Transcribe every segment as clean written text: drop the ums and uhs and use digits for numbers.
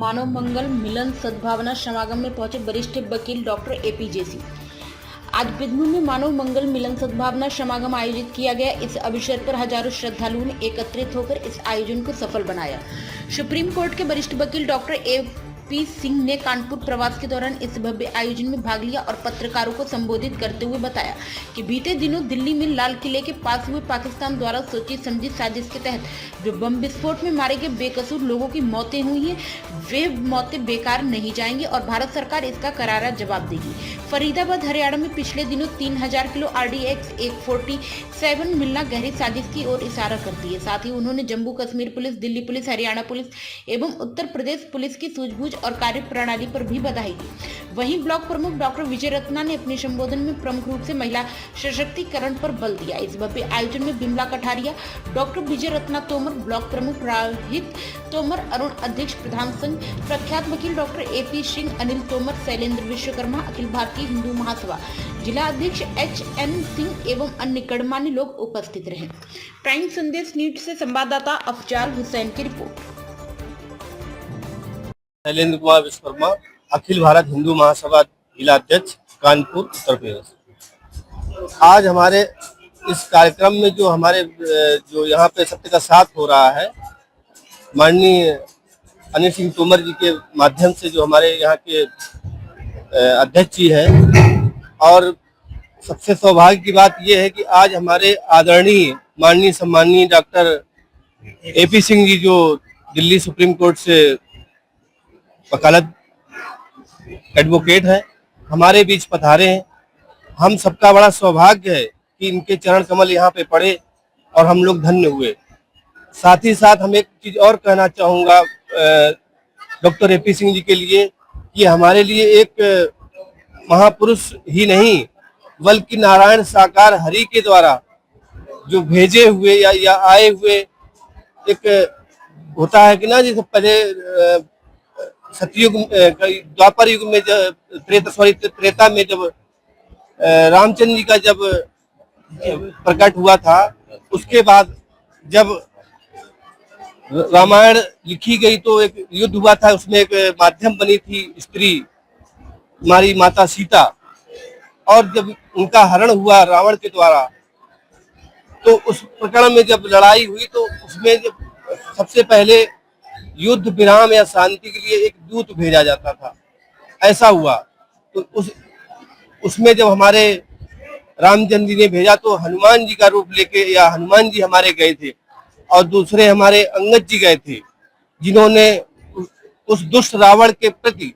मानव मंगल मिलन सद्भावना समागम में पहुंचे वरिष्ठ वकील डॉक्टर एपी जोशी। आज बिजनौर में मानव मंगल मिलन सद्भावना समागम आयोजित किया गया। इस अवसर पर हजारों श्रद्धालुओं ने एकत्रित होकर इस आयोजन को सफल बनाया। सुप्रीम कोर्ट के वरिष्ठ वकील डॉक्टर एपी सिंह ने कानपुर प्रवास के दौरान इस भव्य आयोजन में भाग लिया और पत्रकारों को संबोधित करते हुए बताया कि बीते दिनों दिल्ली में लाल किले के पास हुए पाकिस्तान द्वारा सोची समझी साजिश के तहत जो बम विस्फोट में मारे गए बेकसूर लोगों की मौतें हुई हैं, वे मौतें बेकार नहीं जाएंगी और भारत सरकार इसका करारा जवाब देगी। फरीदाबाद हरियाणा में पिछले दिनों 3000 किलो RDX 147 मिलना गहरी साजिश की ओर इशारा करती है। साथ ही उन्होंने Jammu Kashmir police, Delhi police, Haryana police एवं उत्तर प्रदेश पुलिस की सूझबूझ और कार्य प्रणाली पर भी बधाई दी। वहीं ब्लॉक प्रमुख डॉक्टर विजय रत्ना ने अपने संबोधन में प्रमुख रूप से महिला सशक्तिकरण पर बल दिया। इस भव्य आयोजन में बिमला कठारिया, डॉक्टर विजय रत्ना तोमर, ब्लॉक प्रमुख रोहित तोमर, अरुण अध्यक्ष प्रधान संघ, प्रख्यात वकील डॉक्टर एपी सिंह, अनिल तोमर, शैलेंद्र विश्वकर्मा, अखिल भारतीय हिंदू महासभा जिला अध्यक्ष HN सिंह एवं अन्य गणमान्य लोग उपस्थित रहे। प्राइम संदेश न्यूज से संवाददाता अफजाल हुसैन की रिपोर्ट। शैलेंद्र कुमार विश्वकर्मा, अखिल भारत हिंदू महासभा जिला अध्यक्ष, कानपुर, उत्तर प्रदेश। आज हमारे इस कार्यक्रम में जो यहाँ पे सत्य का साथ हो रहा है, माननीय अनिल सिंह तोमर जी के माध्यम से जो हमारे यहाँ के अध्यक्ष जी हैं, और सबसे सौभाग्य की बात यह है कि आज हमारे आदरणीय माननीय सम्माननीय डॉक्टर एपी सिंह जी जो दिल्ली सुप्रीम कोर्ट से वकालत एडवोकेट है, हमारे बीच पधारे हैं। हम सबका बड़ा सौभाग्य है कि इनके चरण कमल यहाँ पे पड़े और हम लोग धन्य हुए। साथ ही साथ हम एक चीज और कहना चाहूँगा डॉक्टर एपी सिंह जी के लिए कि हमारे लिए एक महापुरुष ही नहीं बल्कि नारायण साकार हरि के द्वारा जो भेजे हुए या आए हुए एक होता है कि ना, जैसे पहले सतयुग द्वापर युग में जब त्रेता में जब रामचंद्र जी का जब प्रकट हुआ था, उसके बाद जब रामायण लिखी गई तो एक युद्ध हुआ था, उसमें एक माध्यम बनी थी स्त्री हमारी माता सीता, और जब उनका हरण हुआ रावण के द्वारा तो उस प्रकरण में जब लड़ाई हुई तो उसमें जब सबसे पहले युद्ध विराम या शांति के लिए एक दूत भेजा जाता था, ऐसा हुआ। तो उसमें जब हमारे रामचंद्र जी ने भेजा तो हनुमान जी का रूप लेके या हनुमान जी हमारे गए थे, और दूसरे हमारे अंगद जी गए थे, जिन्होंने उस दुष्ट रावण के प्रति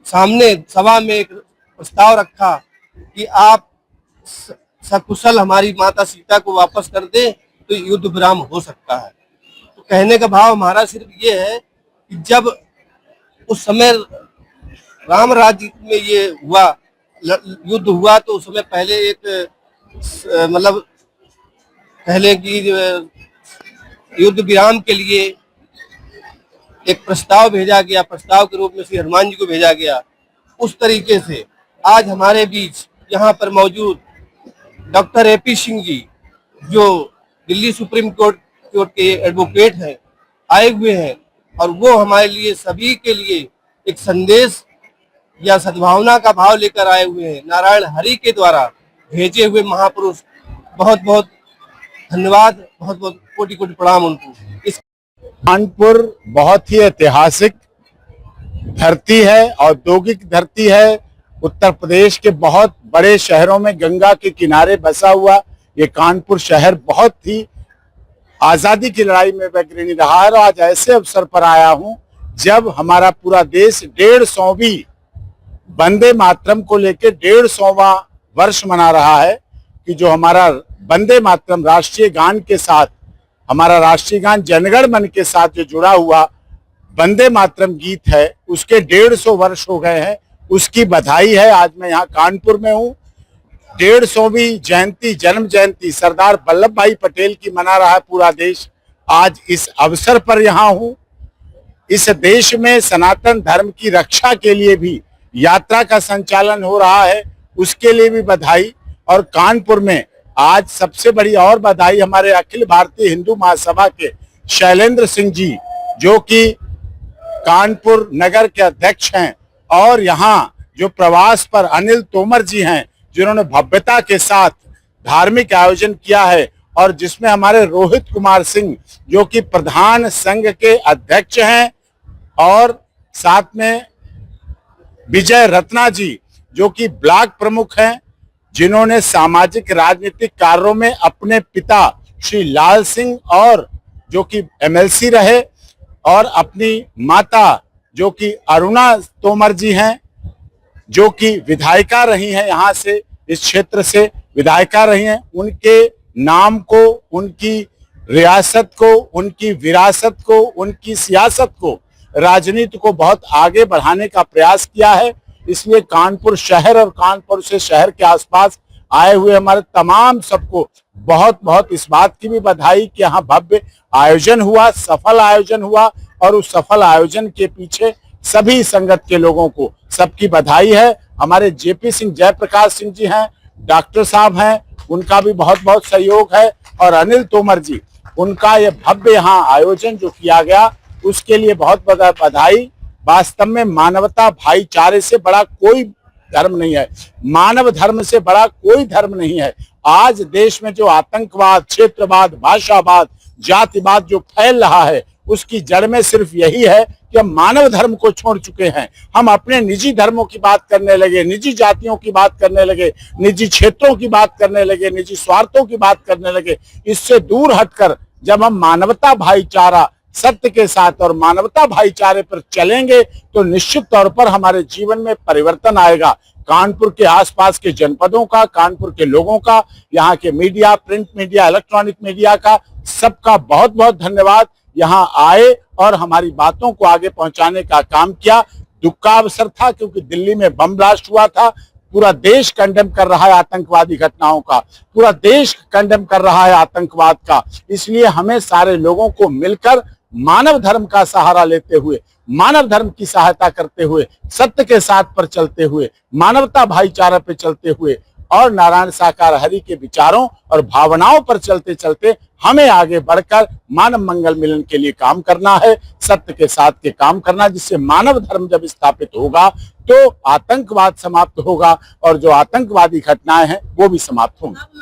सामने सभा में एक प्रस्ताव रखा कि आप सकुशल हमारी माता सीता को वापस कर दे तो युद्ध विराम हो सकता है। तो कहने का भाव हमारा सिर्फ ये है कि जब उस समय राम राज्य में ये हुआ, युद्ध हुआ, तो उस समय पहले एक मतलब पहले की युद्ध विराम के लिए एक प्रस्ताव भेजा गया, प्रस्ताव के रूप में श्री हनुमान जी को भेजा गया। उस तरीके से आज हमारे बीच यहाँ पर मौजूद डॉक्टर एपी सिंह जी जो दिल्ली सुप्रीम कोर्ट के एडवोकेट हैं, आए हुए हैं, और वो हमारे लिए सभी के लिए एक संदेश या सद्भावना का भाव लेकर आए हुए हैं। नारायण हरि के द्वारा भेजे हुए महापुरुष, बहुत बहुत धन्यवाद, बहुत बहुत कोटि कोटि प्रणाम उनको। इस कानपुर बहुत ही ऐतिहासिक धरती है, औद्योगिक धरती है। उत्तर प्रदेश के बहुत बड़े शहरों में गंगा के किनारे बसा हुआ ये कानपुर शहर बहुत ही आजादी की लड़ाई में अग्रणी रहा है। आज ऐसे अवसर पर आया हूं जब हमारा पूरा देश 150वीं वंदे मातरम को लेकर 150वां वर्ष मना रहा है, कि जो हमारा वंदे मातरम राष्ट्रीय गान के साथ, हमारा राष्ट्रीय गान जनगण मन के साथ जो जुड़ा हुआ वंदे मातरम गीत है, उसके 150 वर्ष हो गए हैं। उसकी बधाई है। आज मैं यहाँ कानपुर में हूँ। 150वीं जयंती, जन्म जयंती सरदार वल्लभ भाई पटेल की मना रहा है पूरा देश। आज इस अवसर पर यहाँ हूँ। इस देश में सनातन धर्म की रक्षा के लिए भी यात्रा का संचालन हो रहा है, उसके लिए भी बधाई। और कानपुर में आज सबसे बड़ी और बधाई हमारे अखिल भारतीय हिंदू महासभा के शैलेंद्र सिंह जी, जो कि कानपुर नगर के अध्यक्ष हैं और यहाँ जो प्रवास पर अनिल तोमर जी हैं, जिन्होंने भव्यता के साथ धार्मिक आयोजन किया है और जिसमें हमारे रोहित कुमार सिंह जो कि प्रधान संघ के अध्यक्ष हैं और साथ में विजय रत्ना जी जो कि ब्लॉक प्रमुख हैं, जिन्होंने सामाजिक राजनीतिक कार्यों में अपने पिता श्री लाल सिंह और जो कि एमएलसी रहे और अपनी माता जो कि अरुणा तोमर जी हैं जो कि विधायिका रही हैं, यहाँ से इस क्षेत्र से विधायिका रही हैं, उनके नाम को, उनकी रियासत को, उनकी विरासत को, उनकी सियासत को, राजनीति को बहुत आगे बढ़ाने का प्रयास किया है। इसलिए कानपुर शहर और कानपुर से शहर के आसपास आए हुए हमारे तमाम सबको बहुत बहुत इस बात की भी बधाई कि यहाँ भव्य आयोजन हुआ, सफल आयोजन हुआ और उस सफल आयोजन के पीछे सभी संगत के लोगों को सबकी बधाई है। हमारे जेपी सिंह, जयप्रकाश सिंह जी हैं, डॉक्टर साहब हैं, उनका भी बहुत बहुत सहयोग है और अनिल तोमर जी, उनका ये भव्य यहाँ आयोजन जो किया गया उसके लिए बहुत बहुत बधाई। वास्तव में मानवता भाईचारे से बड़ा कोई धर्म नहीं है, मानव धर्म से बड़ा कोई धर्म नहीं है। आज देश में जो आतंकवाद, क्षेत्रवाद, भाषावाद, जातिवाद जो फैल रहा है उसकी जड़ में सिर्फ यही है कि हम मानव धर्म को छोड़ चुके हैं। हम अपने निजी धर्मों की बात करने लगे, निजी जातियों की बात करने लगे, निजी क्षेत्रों की बात करने लगे, निजी स्वार्थों की बात करने लगे। इससे दूर हटकर जब हम मानवता भाईचारा, सत्य के साथ और मानवता भाईचारे पर चलेंगे तो निश्चित तौर पर हमारे जीवन में परिवर्तन आएगा। कानपुर के आसपास के जनपदों का, कानपुर के लोगों का, यहाँ के media, print media, electronic media का, सबका बहुत बहुत धन्यवाद। यहाँ आए और हमारी बातों को आगे पहुंचाने का काम किया। दुख का अवसर था क्योंकि दिल्ली में बम ब्लास्ट हुआ था। पूरा देश कंडेम कर रहा है आतंकवादी घटनाओं का, पूरा देश कंडेम कर रहा है आतंकवाद का। इसलिए हमें सारे लोगों को मिलकर मानव धर्म का सहारा लेते हुए, मानव धर्म की सहायता करते हुए, सत्य के साथ पर चलते हुए, मानवता भाईचारा पे चलते हुए और नारायण साकार हरि के विचारों और भावनाओं पर चलते चलते हमें आगे बढ़कर मानव मंगल मिलन के लिए काम करना है, सत्य के साथ के काम करना, जिससे मानव धर्म जब स्थापित होगा तो आतंकवाद समाप्त होगा और जो आतंकवादी घटनाएं हैं वो भी समाप्त होंगी।